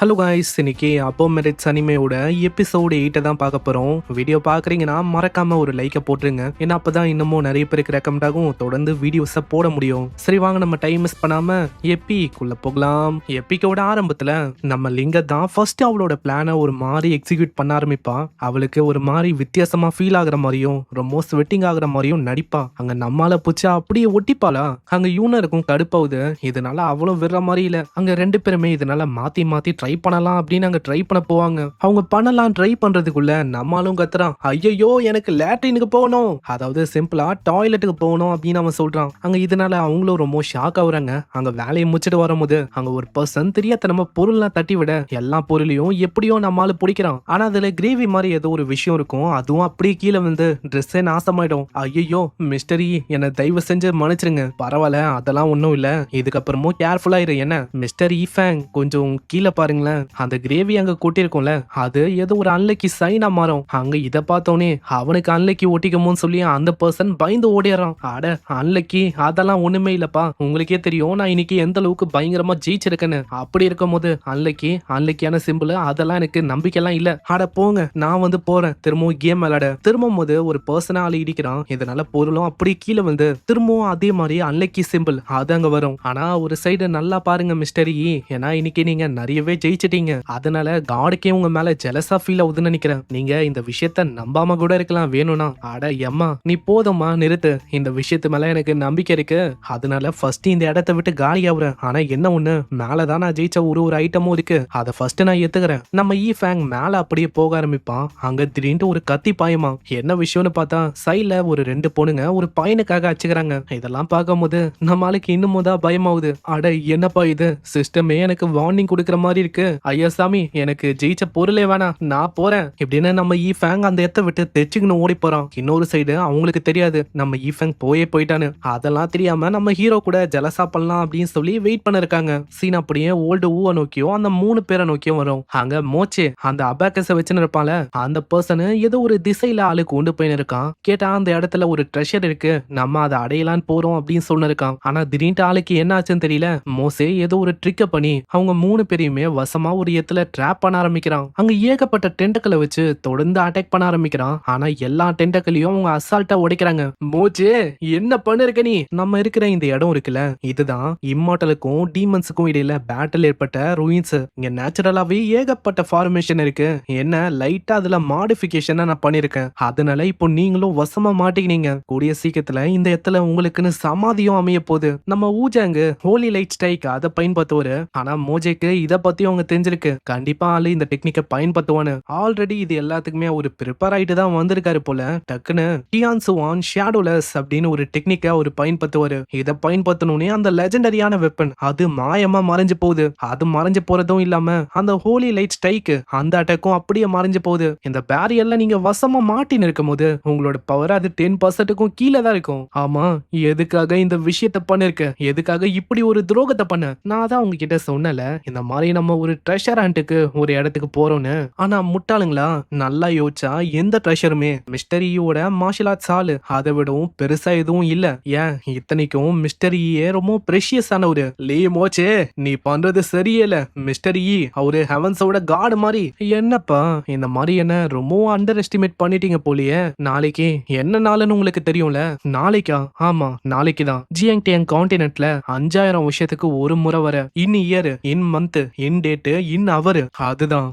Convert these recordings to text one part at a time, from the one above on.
Hello guys, இன்னைக்கு அப்போ merits அனிமையோட episode 8 தான் பார்க்க போகிறோம். வீடியோ பார்க்குறீங்கன்னா மறக்காமல் ஒரு லைக்கை போட்டுருங்க. ஏன்னா அப்போ தான் இன்னமும் நிறைய பேருக்கு ரெக்கமெண்ட் ஆகும், தொடர்ந்து வீடியோஸை போட முடியும். சரி வாங்க, நம்ம டைம் மிஸ் பண்ணாமல் எப்பிக்குள்ளே போகலாம். எப்பிக்கோட ஆரம்பத்தில் நம்ம லிங்க தான் ஃபர்ஸ்ட் அவளோட பிளானை ஒரு மாதிரி எக்ஸிக்யூட் பண்ண ஆரம்பிப்பா. அவளுக்கு ஒரு மாதிரி வித்தியாசமாக ஃபீல் ஆகுற மாதிரியும் ரொம்ப ஸ்வெட்டிங் ஆகுற மாதிரியும் நடிப்பா. அங்கே நம்மளால பிடிச்சா அப்படியே ஒட்டிப்பாளா. அங்கே யூனருக்கும் கடுப்பாகுது. இதனால அவளும் விடுற மாதிரி இல்லை. அங்கே ரெண்டு பேருமே இதனால மாற்றி மாற்றி ட்ரை பண்ணலாம் அப்படின்னு அங்க ட்ரை பண்ண போவாங்க. அவங்க பண்ணலாம் ட்ரை பண்றதுக்குள்ள நம்மளும் கத்துறான், ஐயோ எனக்கு லேட்ரினுக்கு போகணும், அதாவது சிம்பிளா டாய்லெட்டுக்கு போகணும் அப்படின்னு அவன் சொல்றான். அங்க இதனால அவங்களும் ரொம்ப ஷாக் ஆகுறாங்க. அங்க வேலையை முடிச்சுட்டு வரும்போது அங்க ஒரு பர்சன் தெரியாத நம்ம பொருள்லாம் தட்டி விட எல்லா பொருளையும் எப்படியோ நம்மளால பிடிக்கிறான். ஆனா அதுல கிரேவி மாதிரி ஏதோ ஒரு விஷயம் இருக்கும், அதுவும் அப்படியே கீழே வந்து ட்ரெஸ்ஸே நாசமாயிடும். ஐயோ மிஸ்டரி, என்ன தயவு செஞ்சு மன்னிச்சிருங்க. பரவாயில்ல, அதெல்லாம் ஒன்றும் இல்லை, இதுக்கப்புறமும் கேர்ஃபுல்லா இரு. என்ன மிஸ்டர் ஈஃபேங், கொஞ்சம் கீழே பாருங்களேன். அந்த கிரேவி அங்க கூட்டிருக்கோம்ல, அது ஏதோ ஒரு அன்லக்கி சைனா மாறும். அங்க இத பார்த்தோன்னே அவனுக்கு அன்லக்கி ஓட்டிக்கமோன்னு சொல்லி அந்த பர்சன் பயந்து ஓடிறான். அட அன்லக்கி, அதெல்லாம் ஒண்ணுமே இல்லப்பா, உங்களுக்கே தெரியும் நான் இன்னைக்கு எந்த அளவுக்கு பயங்கரமா ஜெயிச்சிருக்கேன்னு. அப்படி இருக்கும் போது அன்லக்கியான சிம்பிள் அதெல்லாம் எனக்கு நம்பிக்கைலாம் இல்ல. அட போங்க, நான் வந்து போறேன் திரும்பவும் கேம் விளையாட. திரும்பும் போது ஒரு பர்சனா ஆள் இடிக்கிறான். இதனால பொருளும் அப்படி கீழே வந்து திரும்பவும் அதே மாதிரி அன்லக்கி சிம்பிள் அது அங்க வரும். ஆனா ஒரு சைடு நல்லா பாருங்க மிஸ்டரி, ஏன்னா இன்னைக்கு நீங்க நிறையவே ஜெயிச்சிட்டீங்க. அதனால காடுக்கே உங்க மேல ஜெலஸா ஃபீல் ஆகுதுன்னு நினைக்கிறேன். நீங்க இந்த விஷயத்த நம்பாம கூட இருக்கலாம் வேணும்னா. அட எம்மா நீ போதும்மா, நிறுத்து. இந்த விஷயத்து மேல எனக்கு நம்பிக்கை இருக்கு. அதனால ஃபர்ஸ்ட் இந்த இடத்த விட்டு காலி ஆகுறேன். ஆனா என்ன ஒண்ணு, மேலதான் நான் ஜெயிச்ச ஒரு ஐட்டமும் இருக்கு, அதை ஃபர்ஸ்ட் நான் ஏத்துக்கிறேன். நம்ம ஈஃபேங் மேல அப்படியே போக ஆரம்பிப்பான். அங்க திடீர்னு ஒரு கத்தி பாயமா. என்ன விஷயம்னு பார்த்தா சைட்ல ஒரு ரெண்டு பொண்ணுங்க ஒரு பையனுக்காக அச்சுக்கிறாங்க. இதெல்லாம் பார்க்கும்போது நம்மளுக்கு இன்னும் தான் பயமாகுது. அட என்னப்பா இது, சிஸ்டமே எனக்கு வார்னிங் கொடுக்குற மாதிரி இருக்கு. ஐயா சாமி, எனக்கு ஜெயிச்ச பொருளே வேணாம், நான் போறேன் இப்படின்னு நம்ம ஈஃபேங் அந்த இடத்த விட்டு தெச்சுக்கணும் ஓடி போறான். இன்னொரு சைடு அவங்களுக்கு தெரியாது நம்ம ஈஃபேங் போயிட்டான்னு. அதெல்லாம் தெரியாம நம்ம ஹீரோ கூட ஜலசா பண்ணலாம் அப்படின்னு சொல்லி வெயிட் பண்ண இருக்காங்க. சீன் அப்படியே ஓல்டு ஊவை நோக்கியும் அந்த மூணு பேரை நோக்கியும் வரும். அங்க மோச்சே அந்த அபாக்கஸ வச்சுன்னு இருப்பான்ல, அந்த பர்சன் ஏதோ ஒரு திசையில ஆளு கொண்டு போயின்னு இருக்கான். கேட்டா அந்த இடத்துல ஒரு ட்ரெஷர் இருக்கு, நம்ம அதை அடையலான்னு போறோம் அப்படின்னு சொன்ன இருக்கான். ஆனா திடீர்னு ஆளுக்கு என்ன ஆச்சுன்னு தெரியல. மோசே ஏதோ ஒரு ட்ரிக்க பண்ணி அவங்க மூணு பேரையுமே வசமா ஒரு இடத்துல ட்ராப் பண்ண ஆரம்பிக்கிறான். அங்க ஏகப்பட்ட டென்டக்களை வச்சு தொடர்ந்து அட்டாக் பண்ண ஆரம்பிக்கிறான். ஆனா எல்லா டென்டக்களையும் அவங்க அசால்ட்டா உடைக்கிறாங்க. மோச்சே என்ன பண்ணிருக்க நீ? நம்ம இருக்கிற இந்த இடம் இருக்குல்ல, இதுதான் இம்மார்டலுக்கும் டீமன்ஸுக்கும் இடையில பேட்டில் ஏற்பட்ட ரூயின்ஸ். இங்க நேச்சுரலாவே ஏகப்பட்ட ஃபார்மேஷன் இருக்கு. என்ன லைட்டா அதுல மாடிஃபிகேஷன் நான் பண்ணிருக்கேன். அதனால இப்போ நீங்களும் வசமா மாட்டிக்கினீங்க. கூடிய சீக்கிரத்துல இந்த இடத்துல உங்களுக்குன்னு சமாதியும் அமைய போகுது. நம்ம ஊஜாங்கு ஹோலி லைட் ஸ்ட்ரைக் அதை பயன்படுத்துவாரு. ஆனா மோஜேக்கு இத பத்தி அவங்க தெரிஞ்சிருக்கு. கண்டிப்பா ஆளு இந்த டெக்னிக்கை பயன்படுத்துவானு. ஆல்ரெடி இது எல்லாத்துக்குமே ஒரு ப்ரிப்பேர் ஆயிட்டு தான் வந்திருக்காரு போல. டக்குன்னு டியான் சுவான் ஷேடோலெஸ் அப்படின்னு ஒரு டெக்னிக்கை அவர் பயன்படுத்துவாரு. இதை பயன்படுத்தணும்னே அந்த லெஜெண்டரியான வெப்பன் அது மாயமா மறைஞ்சு போகுது. அது மறைஞ்சு போறதும் இல்லாம அந்த ஹோலி லைட் ஸ்ட்ரைக் அந்த அட்டாக்கும் அப்படியே மறைஞ்சு போகுது. இந்த பேரியர்ல நீங்க வசமா மாட்டின்னு இருக்கும் போது உங்களோட பவர் அது 10%க்கும் கீழே தான் இருக்கும். ஆமா, எதுக்காக இந்த விஷயத்த பண்ணிருக்க? எதுக்காக இப்படி ஒரு துரோகத்தை பண்ண? நான் தான் உங்ககிட்ட சொன்னல, இந்த மாதிரி நம்ம ஒரு ட்ரெஷர் ஹண்ட்டுக்கு ஒரு இடத்துக்கு போறோம்னு. ஆனா முட்டாளுங்களா, நல்லா யோசிச்சா எந்த ட்ரெஷருமே மிஸ்டரியோட மார்ஷல் ஆர்ட்ஸ் ஆளு அதை விடவும் பெருசா எதுவும் இல்ல. ஏன் இத்தனைக்கும் மிஸ்டரியே ரொம்ப ப்ரெஷியஸான ஒரு லே மோச்சே, நீ பண்றது சரியில்ல. மிஸ்டரி அவரு ஹெவன்ஸோட காட் மாதிரி. என்னப்பா இந்த மாதிரி என்ன ரொம்ப அண்டர் எஸ்டிமேட் பண்ணிட்டீங்க போலியே. நாளைக்கு என்ன நாளுன்னு உங்களுக்கு தெரியும்ல? நாளைக்கா? ஆமா நாளைக்கு தான் ஜிஎன்டிஎன் கான்டினென்ட்ல 5000 வருஷத்துக்கு ஒரு முறை வர in year, in month, in date, in hour, அதுதான்.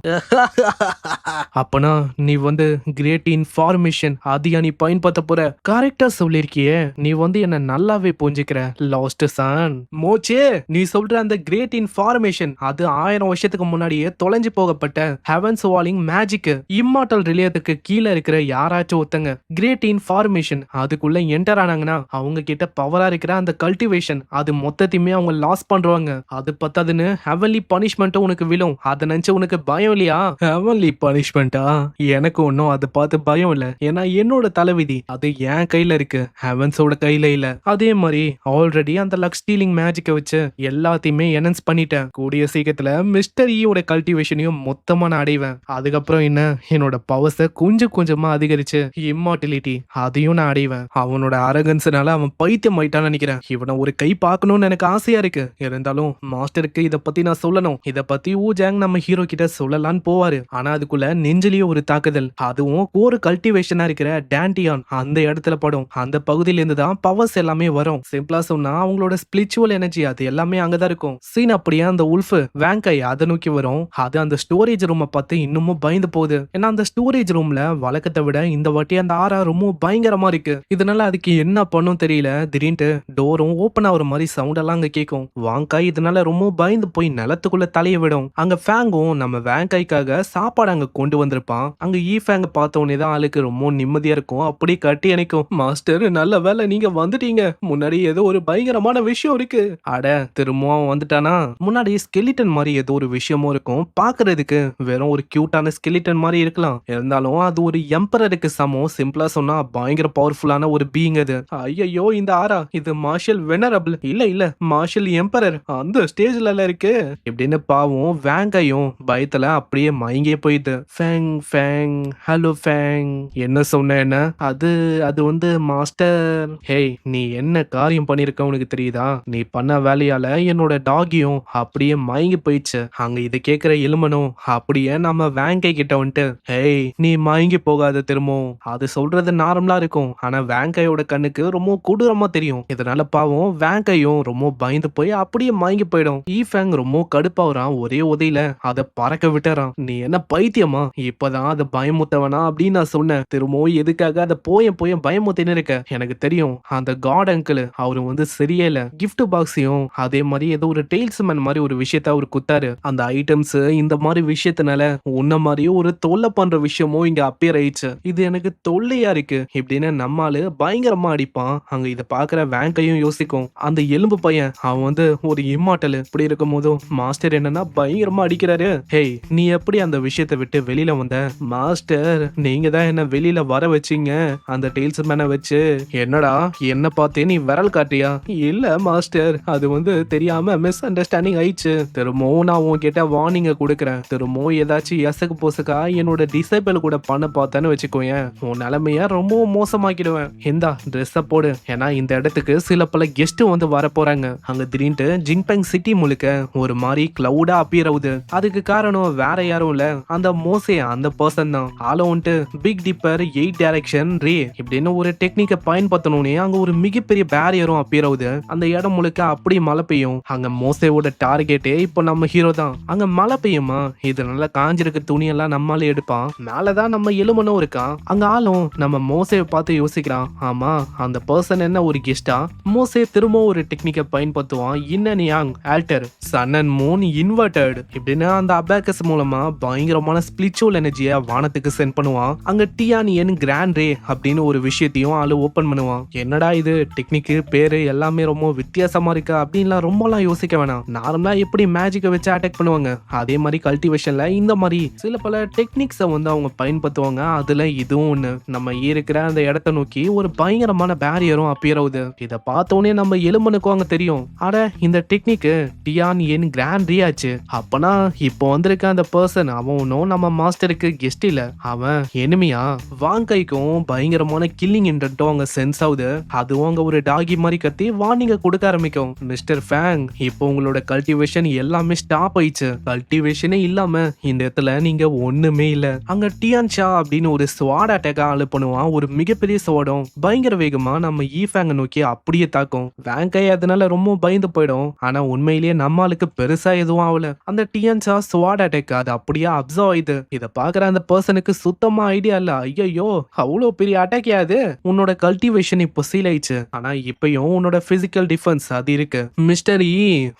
அப்பனா நீ வந்து கிரேட் இன்ஃபார்மேஷன் அதிகா நீ பயன்படுத்த போற. கரெக்டா சொல்லிருக்கியே, நீ வந்து என்ன நல்லாவே புரிஞ்சுக்கிற லாஸ்ட் சன். மோச்சே, நீ சொல்ற அந்த கிரேட் இன்ஃபார்மேஷன் அது 1000 வருஷத்துக்கு முன்னாடியே தொலைஞ்சு போகப்பட்ட ஹெவன்ஸ் வாலிங் மேஜிக் இம்மார்டல் ரிலேயத்துக்கு கீழே இருக்கிற யாராச்சும் ஒருத்தங்க கிரேட் இன்ஃபார்மேஷன் அதுக்குள்ள என்டர் ஆனாங்கன்னா அவங்க கிட்ட பவரா இருக்கிற அந்த கல்டிவேஷன் அது மொத்தத்தையுமே அவங்க லாஸ் பண்றாங்க. அது பத்தாதுன்னு ஹெவன்லி பனிஷ்மெண்ட்டும் உனக்கு விழும். அதை நினைச்சு உனக்கு பயம் இல்லையா? ஹெவன்லி பனிஷ்மெண்டா? எனக்கு ஒன்னும் அதை பார்த்து பயம் இல்ல. ஏன்னா என்னோட தலைவிதி அது என் கையில இருக்கு, ஹெவன்ஸோட கையில இல்ல. அதே மாதிரி ஆல்ரெடி அந்த லக் ஸ்டீலிங் மேஜிக்கை வச்சு எல்லாத்தையுமே என்ஹான்ஸ் பண்ணிட்டேன். கூடிய சீக்கிரத்துல மிஸ்டர் ஈயோட கல்டிவேஷனையும் மொத்தமா நான் அடைவேன். அதுக்கப்புறம் என்ன, என்னோட பவர்ஸை கொஞ்சம் கொஞ்சமா அதிகரிச்சு இம்மார்டிலிட்டி அதையும் நான் அடைவேன். அவனோட அரகன்ஸ்னால அவன் பைத்தியம் ஆயிட்டான்னு நினைக்கிறேன். இவனை ஒரு கை பார்க்கணும்னு எனக்கு ஆசையா இருக்கு. இருந்தாலும் மாஸ்டருக்கு இதை பத்தி நான் சொல்லணும். இத பத்தி ஊஜாங் நம்ம ஹீரோ கிட்ட சொல்லலான்னு போவாரு. ஆனா அதுக்குள்ள நெஞ்சிலேயே ஒரு தாக்குதல், அதுவும் ஒரு கல்டிவேஷனா இருக்கிற டாண்டியான் அந்த இடத்துல படும். அந்த பகுதியில இருந்து தான் பவர்ஸ் எல்லாமே வரும். சிம்பிளா சொன்னா அவங்களோட ஸ்பிரிச்சுவல் எனர்ஜி அது எல்லாமே அங்கதான் இருக்கும். சீன் அப்படியே அந்த உல்ஃப் வேங்கை அதை நோக்கி வரும். அது அந்த ஸ்டோரேஜ் ரூமை பார்த்து இன்னமும் பயந்து போகுது. ஏன்னா அந்த ஸ்டோரேஜ் ரூம்ல வழக்கத்தை விட இந்த வாட்டி அந்த ஆரா ரொம்ப பயங்கரமா இருக்கு. இதனால அதுக்கு என்ன பண்ணும் தெரியல. திடீர்னு டோரும் ஓபன் ஆகுற மாதிரி சவுண்ட் எல்லாம் அங்க கேட்கும். வாங்காய் இதனால ரொம்ப பயந்து போய் நிலத்துக்குள்ள தலைய விடும். அங்க ஃபேங்கும் நம்ம வேங்காய்க்காக சாப்பாடு அங்க கொண்டு வந்திருப்பான். அங்க ஃபேங்க பார்த்த உடனே தான் ஆளுக்கு ரொம்ப நிம்மதியா இருக்கும். அப்படி கட்டி அணைக்கும். மாஸ்டர் நல்ல வேலை நீங்க வந்துட்டீங்க. முன்னாடி ஏதோ ஒரு பயங்கரமான விஷயம் இருக்கு. அட திரும்பவும் வந்துட்டானா? முன்னாடி ஸ்கெலிட்டன் மாதிரி ஏதோ ஒரு விஷயமும் இருக்கும். பாக்குறதுக்கு வெறும் ஒரு கியூட்டான ஸ்கெலிட்டன் மாதிரி இருக்கலாம். இருந்தாலும் அது ஒரு எம்பரருக்கு சமம். சிம்பிளா சொன்னா பயங்கர பவர்ஃபுல்லான ஒரு பீயிங் அது. ஐயோ இந்த ஆரா இது மார்ஷல் வெனரபிள் இல்ல மார்ஷல் எம்பரர் அந்த ஸ்டேஜ்ல இருக்கு இப்படின்னு பாவம் வேங்கையும் பயத்துல அப்படியே மயங்கே போயிட்டு ஃபேங் ஃபேங் ஹலோ ஃபேங் என்ன சொன்ன என்ன அது அது வந்து மாஸ்டர் ஹேய் நீ என்ன காரியம் பண்ணிருக்க உனக்கு தெரியுதா? நீ பண்ண வேலையால என்னோட டாகியும் அப்படியே மயங்கி போயிடுச்சு. அங்க இதை கேக்குற எலுமனும் அப்படியே நம்ம வேங்கை கிட்ட வந்துட்டு ஹேய் நீ மயங்கி போகாத திரும்பவும். அது சொல்றது நார்மலா இருக்கும். ஆனா வேங்கையோட கண்ணுக்கு ரொம்ப கொடூரமா தெரியும். இதனால பாவம் வேங்கையும் ரொம்ப பயந்து போய் அப்படியே மயங்கி போயிடும். ஈஃபேங் ரொம்ப கடுப்பாவறான். ஒரே உதையில அதை பறக்க விட்டுறான். நீ என்ன பைத்தியமா? இப்பதான் அதை பயமுத்தவனா அப்படின்னு நான் சொன்னேன். திரும்பவும் எதுக்காக அதை போய பயமுத்தின்னு இருக்க? எனக்கு தெரியும் அந்த காட் அங்கிள் அவரு வந்து சரியே இல்ல. கிஃப்ட் பாக்ஸையும் அதே மாதிரி ஏதோ ஒரு டெய்ல்ஸ்மேன் மாதிரி ஒரு விஷயத்த அவர் குத்தாரு. அந்த ஐட்டம்ஸ் இந்த மாதிரி விஷயத்தினால உன்ன மாதிரி ஒரு தொல்லை பண்ற விஷயமும் இங்க அப்பியர் ஆயிடுச்சு. இது எனக்கு தொல்லையா இருக்கு இப்படின்னு நம்மால பயங்கரமா அடிப்பான். அங்க இதை பாக்குற வேங்கையும் யோசிக்கும். அந்த எலும்பு பையன் அவன் வந்து ஒரு இம்மாட்டல். இப்படி இருக்கும் போதும் மாஸ்டர் என்னன்னா பயங்கரமா அடிக்கிறாரு. ஹேய் நீ எப்படி அந்த விஷயத்தை விட்டு வெளியில வந்த? மாஸ்டர் நீங்க தான் என்ன வெளியில வர வச்சீங்க அந்த டெய்ல்ஸ் மேனை வச்சு. என்னடா என்ன பார்த்தே நீ விரல் காட்டியா? இல்ல மாஸ்டர் அது வந்து தெரியாம மிஸ் அண்டர்ஸ்டாண்டிங் ஆயிடுச்சு. திரும்பவும் நான் உன்கிட்ட வார்னிங்க கொடுக்குறேன். திரும்பவும் ஏதாச்சும் எசக்கு போசக்கா என்னோட டிசைபிள் கூட பண்ண பார்த்தேன்னு வச்சுக்கோயேன் உன் நிலைமைய ரொம்ப மோசமாக்கிடுவேன். இந்தா ட்ரெஸ்ஸ போடு. ஏன்னா இந்த இடத்துக்கு சில பல கெஸ்ட் வந்து வர போறாங்க. அங்க திடீர்னு ஜிங்பெங் சிட்டி முழுக்க ஒரு மாதிரி கிளவுடா அப்பியர் ஆகுது. அதுக்கு காரணம் வேற யாரும் இல்ல அந்த மோசே அந்த பர்சன் தான். ஆள வந்துட்டு பிக் டிப்பர் 8 டைரக்ஷன் ரே இப்படின்னு ஒரு டெக்னிக்கை பயன்படுத்தணும்னே அங்க ஒரு மிகப்பெரிய பேரியரும் அப்பியர் ஆகுது. அந்த இடம் முழுக்க அப்படி மழை பெய்யும். அங்க மோசேவோட டார்கெட்டே இப்போ நம்ம ஹீரோ தான். அங்க மழை பெய்யுமா? இது நல்லா காஞ்சிருக்க துணியெல்லாம் நம்மளால எடுப்பான். மேலதான் நம்ம எலுமனும் இருக்கான். அங்க ஆளும் நம்ம மோசேவை பார்த்து யோசிக்கிறான். ஆமா அந்த பர்சன் என்ன ஒரு கெஸ்டா? மோசே திரும்ப ஒரு டெக்னிக்கை பயன்படுத்துவான். Yin and yang alter sun and moon inverted இப்படின்னு அந்த அபாக்கஸ் மூலமா பயங்கரமான ஸ்பிரிச்சுவல் எனர்ஜியை வானத்துக்கு சென்ட் பண்ணுவான். அங்க டியானியன் கிராண்ட் ரே அப்படின்னு ஒரு விஷயத்தையும் ஆளு ஓபன் பண்ணுவான். என்னடா இது டெக்னிக்கு பேரு எல்லாமே ரொம்ப வித்தியாசமா இருக்கா அப்படின்லாம் ரொம்பலாம் யோசிக்க வேணாம். நார்மலா எப்படி மேஜிக்கை வச்சு அட்டாக் பண்ணுவாங்க அதே மாதிரி கல்டிவேஷன்ல இந்த மாதிரி சில பல டெக்னிக்ஸை வந்து அவங்க பயன்படுத்துவாங்க. அதுல இதுவும் ஒண்ணு. நம்ம இருக்கிற அந்த இடத்த நோக்கி ஒரு பயங்கரமான பேரியரும் அப்பியர் ஆகுது. இதை பார்த்தோன்னே நம்ம எலும்பனுக்கும் அங்க தெரியும். அட இந்த டெக்னிக்கு டியான் என் கிராண்ட் ரே ஆச்சு. அப்பனா இப்போ வந்திருக்க அந்த பர்சன் அவன் ஒன்னும் நம்ம மாஸ்டருக்கு கெஸ்ட் இல்ல, அவன் எனிமியா? வாங்கைக்கும் பயங்கரமான கில்லிங் இன்டென்ட்டும் அங்க சென்ஸ் ஆகுது. அதுவும் அங்க ஒரு டாகி மாதிரி கத்தி வார்னிங்க கொடுக்க ஆரம்பிக்கும். மிஸ்டர் ஃபேங் இப்போ உங்களோட கல்டிவேஷன் எல்லாமே ஸ்டாப் ஆயிடுச்சு. கல்டிவேஷனே இல்லாம இந்த இடத்துல நீங்க ஒண்ணுமே இல்ல. அங்க டியான் ஷா அப்படின்னு ஒரு ஸ்வாட் அட்டாக் ஆளு பண்ணுவான். ஒரு மிகப்பெரிய ஸ்வாடும் பயங்கர வேகமா நம்ம ஈஃபேங்க நோக்கி அப்படியே தாக்கும். வேங்கை அதனால ரொம்ப பயந்து போயிடும். ஆனா உண்மையிலேயே நம்மளுக்கு பெருசா எதுவும் ஆகல. அந்த டியான் ஷா ஸ்வாட் அட்டாக் அது அப்படியே அப்சர்வ் ஆயிடுது. இத பாக்குற அந்த பர்சனுக்கு சுத்தமா ஐடியா இல்ல. ஐயோ அவ்வளவு பெரிய அட்டாக் யாது? உன்னோட கல்டிவேஷன் இப்போ சீல் ஆயிடுச்சு. ஆனா இப்பயும் உன்னோட பிசிக்கல் டிஃபென்ஸ் அது இருக்கு. மிஸ்டர் இ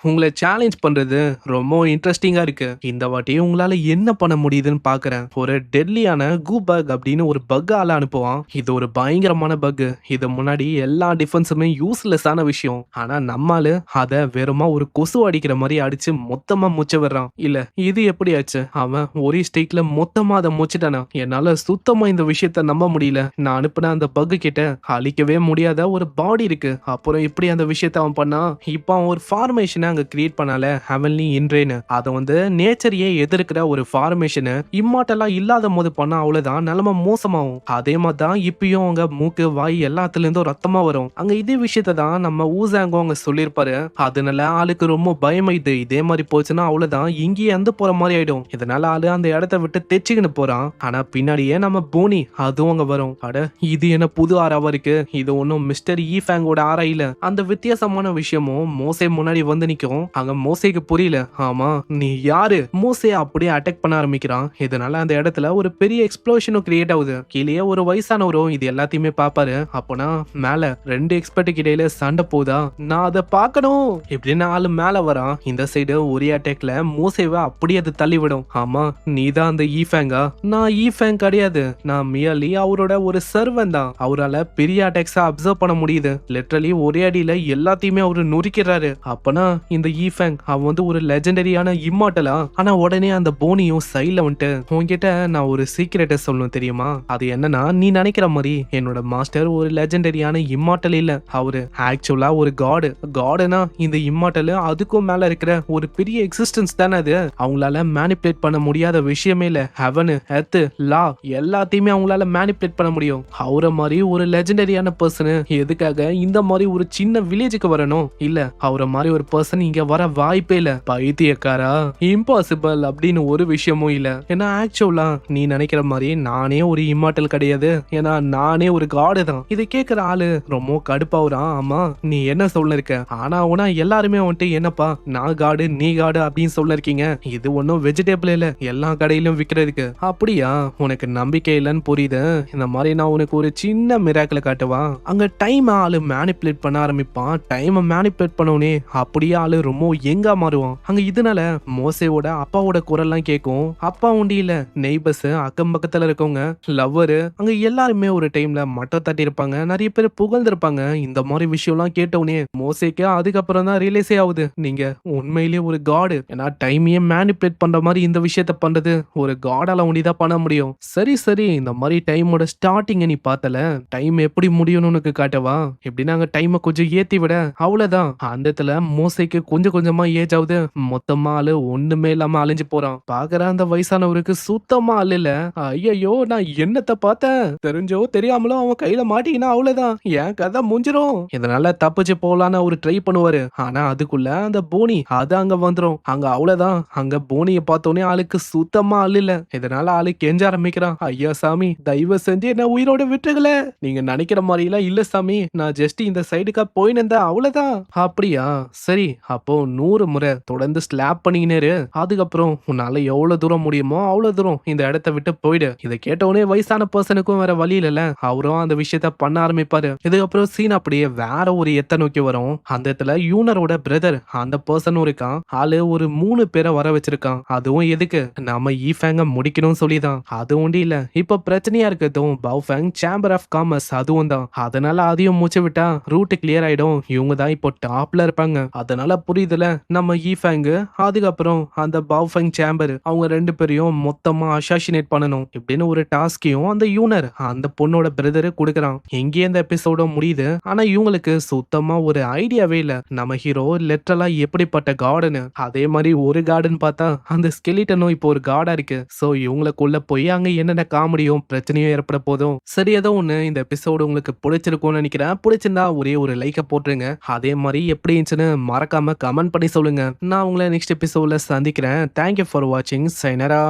உங்களை சேலஞ்ச் பண்றது ரொம்ப இன்ட்ரெஸ்டிங்கா இருக்கு. இந்த வாட்டி உங்களால என்ன பண்ண முடியுதுன்னு பாக்குறேன். ஒரு டெட்லியான கூ பக் அப்படின்னு ஒரு பக் ஆள அனுப்புவான். இது ஒரு பயங்கரமான பக். இது முன்னாடி எல்லா டிஃபென்ஸுமே யூஸ்லெஸ் ஆன விஷயம். ஆனா நம்மால அத வெறுமா ஒரு கொசு அடிக்கிற மாதிரி அடிச்சு மொத்தமா முச்ச விடுறான். இல்ல இது எப்படி ஆச்சு? அவன் ஒரே ஸ்டேக்ல மொத்தமா அதை முச்சிட்டானா? என்னால சுத்தமா இந்த விஷயத்த நம்ப முடியல. நான் அனுப்புன அந்த பக் கிட்ட அழிக்கவே முடியாத ஒரு பாடி இருக்கு. அப்புறம் எப்படி அந்த விஷயத்த அவன் பண்ணா? இப்ப அவன் ஒரு ஃபார்மேஷனை அங்க கிரியேட் பண்ணால ஹெவன்லி இன்ரேன்னு. அதை வந்து நேச்சரையே எதிர்க்கிற ஒரு ஃபார்மேஷனை இம்மார்டலா இல்லாத போது பண்ணா அவ்வளவுதான் நிலைமை மோசமாகும். அதே மாதிரி தான் இப்பயும் அவங்க மூக்கு வாய் எல்லாத்துல இருந்தும் ரத்தமா வரும். அங்க இதே விஷயத்த தான் நம்ம ஊசாங்கோ அங்க சொல்லியிருப்பாரு. அதனால ஆளுக்கு ரொம்ப பயம் டைம் ஆயிடுது. இதே மாதிரி போச்சுன்னா அவ்வளவுதான், இங்கேயே இறந்து போற மாதிரி ஆயிடும். இதனால ஆளு அந்த இடத்த விட்டு தெச்சுக்கின்னு போறான். ஆனா பின்னாடியே நம்ம போனி அதுவும் அங்க வரும். அட இது என்ன புது ஆறாவா இருக்கு, இது ஒன்னும் மிஸ்டர் ஈஃபேங்கோட ஆறா இல்ல. அந்த வித்தியாசமான விஷயமும் மோசே முன்னாடி வந்து நிக்கும். அங்க மோசேக்கு புரியல, ஆமா நீ யாரு. மோசே அப்படியே அட்டாக் பண்ண ஆரம்பிக்கிறான். இதனால அந்த இடத்துல ஒரு பெரிய எக்ஸ்ப்ளோஷனும் கிரியேட் ஆகுது. கீழே ஒரு வயசானவரும் இது எல்லாத்தையுமே பாப்பாரு. அப்பனா மேல ரெண்டு எக்ஸ்பர்ட்டுக்கு இடையில சண்டை போதா, நான் அதை பார்க்கணும் இப்படின்னு ஆளு மேல வரான். இந்த சைடு ஒரே அட்டாக்ல மோசேவை அப்படியே அது தள்ளிவிடும். ஆமா நீதான் அந்த ஈஃபேங்கா? நான் ஈஃபேங் கிடையாது, நான் மியர்லி அவரோட ஒரு சர்வன் தான். அவரால பெரிய அட்டாக்ஸா அப்சர்வ் பண்ண முடியுது. லிட்டரலி ஒரே அடியில எல்லாத்தையுமே அவரு நொறுக்கிறாரு. அப்பனா இந்த ஈஃபேங் அவன் வந்து ஒரு லெஜெண்டரியான இம்மார்டலா? ஆனா உடனே அந்த போனியும் சைட்ல வந்துட்டு, உன்கிட்ட நான் ஒரு சீக்ரெட்டை சொல்லணும் தெரியுமா? அது என்னன்னா, நீ நினைக்கிற மாதிரி என்னோட மாஸ்டர் ஒரு லெஜெண்டரியான இம்மார்டல் இல்ல. அவரு ஆக்சுவலா ஒரு காடு. காடுனா இந்த இம்மார்டல் அதுக்கும் மேல இருக்கிற ஒரு பெரிய எக்ஸிஸ்டன்ஸ் தானே அது. அவங்களால மேனிபுலேட் பண்ண முடியாத விஷயமே இல்ல. ஹெவன், எர்த், லா எல்லாத்தையுமே அவங்களால மேனிபுலேட் பண்ண முடியும். அவரை மாதிரி ஒரு லெஜெண்டரியான பர்சன் எதுக்காக இந்த மாதிரி ஒரு சின்ன வில்லேஜுக்கு வரணும்? இல்ல அவரை மாதிரி ஒரு பர்சன் இங்க வர வாய்ப்பே இல்ல. பைத்தியக்காரா, இம்பாசிபிள் அப்படின்னு ஒரு விஷயமும் இல்ல. ஏன்னா ஆக்சுவலா நீ நினைக்கிற மாதிரி நானே ஒரு இம்மார்டல் கிடையாது. ஏன்னா நானே ஒரு காடு தான். இதை கேட்கிற ஆளு ரொம்ப கடுப்பாவுறான். ஆமா நீ என்ன சொல்ல இருக்க? ஆனா உனா எல்லாருமே வந்துட்டு என்னப்பா நான் காடு நீ காடு அப்படின்னு சொல்ல இருக்கீங்க. இது ஒன்னும் வெஜிடபிள் இல்ல, எல்லா கடையிலும் விக்கிறதுக்கு. அப்படியா, உனக்கு நம்பிக்கை இல்லைன்னு புரியுது. இந்த மாதிரி நான் உனக்கு ஒரு சின்ன மிராக்கிள காட்டுவா. அங்க டைம் ஆளு மேனிபுலேட் பண்ண ஆரம்பிப்பான். டைம் மேனிபுலேட் பண்ணவுனே அப்படியே ஆளு ரொம்ப எங்கா மாறுவான். அங்க இதனால மோசேவோட அப்பாவோட குரல்லாம் கேட்கும். அப்பா உண்டி இல்ல, நெய்பர்ஸ் அக்கம் பக்கத்துல இருக்கவங்க, லவ்வரு, அங்க எல்லாருமே ஒரு டைம்ல மட்டம் தட்டி இருப்பாங்க. நிறைய பேர் புகழ்ந்திருப்பாங்க. இந்த மாதிரி விஷயம்லாம் கேட்டவுனே மோசேக்கு அதுக்கப்புறம் தான் ரியலைஸே ஆகுது, நீங்க உண்மையிலேயே ஒரு காடு. ஏன்னா டைமையே மேனிபுலேட் பண்ற மாதிரி இந்த விஷயத்த பண்றது ஒரு காடால ஒண்டிதான் பண்ண முடியும். சரி சரி, இந்த மாதிரி டைமோட ஸ்டார்டிங் நீ பார்த்தல, டைம் எப்படி முடியும்னு உனக்கு காட்டவா? எப்படின்னா அங்க டைமை கொஞ்சம் ஏத்தி விட, அவ்வளவுதான். அந்த இடத்துல மோசைக்கு கொஞ்சம் கொஞ்சமா ஏஜ் ஆகுது. மொத்தமா ஆளு ஒண்ணுமே இல்லாம அழிஞ்சு போறான். பாக்குற அந்த வயசானவருக்கு சுத்தமா ஆள் இல்ல. ஐயோ நான் என்னத்த பார்த்தேன், தெரிஞ்சோ தெரியாமலோ அவன் கையில மாட்டிக்கினா அவ்வளவுதான், என் கதை முடிஞ்சிரும். இதனால தப்பிச்சு போலான்னு அவரு ட்ரை பண்ணுவாரு. ஆனா அதுக்குள்ள அந்த போனி அது அங்க வந்துரும். அங்க அவ்வளவுதான். அங்க போனிய பார்த்தோன்னே ஆளுக்கு சுத்தமா ஆள் இல்ல. இதனால ஆளு கெஞ்ச ஆரம்பிக்கிறான், ஐயா சாமி தயவு செஞ்சு என்ன உயிரோட விட்டுகள, நீங்க நினைக்கிற மாதிரி எல்லாம் இல்ல சாமி, நான் ஜஸ்ட் இந்த சைடுக்கா போயின்னு இருந்தேன் அவ்வளவுதான். அப்படியா, சரி அப்போ 100 முறை தொடர்ந்து ஸ்லாப் பண்ணிக்கினேரு. அதுக்கப்புறம் உன்னால எவ்வளவு தூரம் முடியுமோ அவ்வளவு தூரம் இந்த இடத்த விட்டு போயிடு. இதை கேட்டவுடனே வயசான பர்சனுக்கும் வேற வழி இல்ல, அவரும் அந்த விஷயத்த பண்ண ஆரம்பிப்பாரு. இதுக்கப்புறம் சீன் அப்படியே வேற ஒரு எத்த நோக்கி வரும். அந்த இடத்துல யூனரோட பிரதர் அந்த பர்சனும் இருக்கான். ஆளு ஒரு 3 பேரை வர வச்சிருக்கான். அதுவும் எதுக்கு, நம்ம ஈஃபேங்க முடிக்கணும்னு சொல்லிதான். அது ஒண்டி இல்ல, இப்ப பிரச்சனையா இருக்கட்டும் பவுஃபேங் சேம்பர் ஆஃப் காமர்ஸ் அதுவும் தான். அதனால அதையும் மூச்சு விட்டா ரூட் கிளியர் ஆயிடும். இவங்க தான் இப்போ டாப்ல இருப்பாங்க. அதனால புரியுதுல, நம்ம ஈஃபேங்கு அதுக்கப்புறம் அந்த பவுஃபேங் சேம்பர் அவங்க 2 பேரையும் மொத்தமா அசாசினேட் பண்ணணும் இப்படின்னு ஒரு டாஸ்கையும் அந்த யூனர் அந்த பொண்ணோட பிரதரு கொடுக்கறான். எங்கேயே இந்த எபிசோட முடியுது. ஆனா இவங்களுக்கு சுத்தமா ஒரு ஐடியாவே இல்ல, நம்ம ஹீரோ லிட்டரலா எப்படிப்பட்ட கார்டுன்னு. அதே மாதிரி ஒரு கார்டன் பார்த்தா அந்த ஸ்கெலிட்டனும் இப்போ ஒரு கார்டா இருக்கு. சோ இவங்களுக்குள்ள போய் அங்க என்னென்ன காமெடியும் பிரச்சனையும் ஏற்பட போதும். சரி ஏதோ ஒண்ணு இந்த எபிசோடு உங்களுக்கு பிடிச்சிருக்கும்னு நினைக்கிறேன். பிடிச்சிருந்தா ஒரே ஒரு லைக்க போட்டுருங்க. அதே மாதிரி எப்படி இருந்துச்சுன்னு மறக்காம கமெண்ட் பண்ணி சொல்லுங்க. நான் உங்களை நெக்ஸ்ட் எபிசோட்ல சந்திக்கிறேன். தேங்க்யூ ஃபார் வாட்சிங். சைனரா.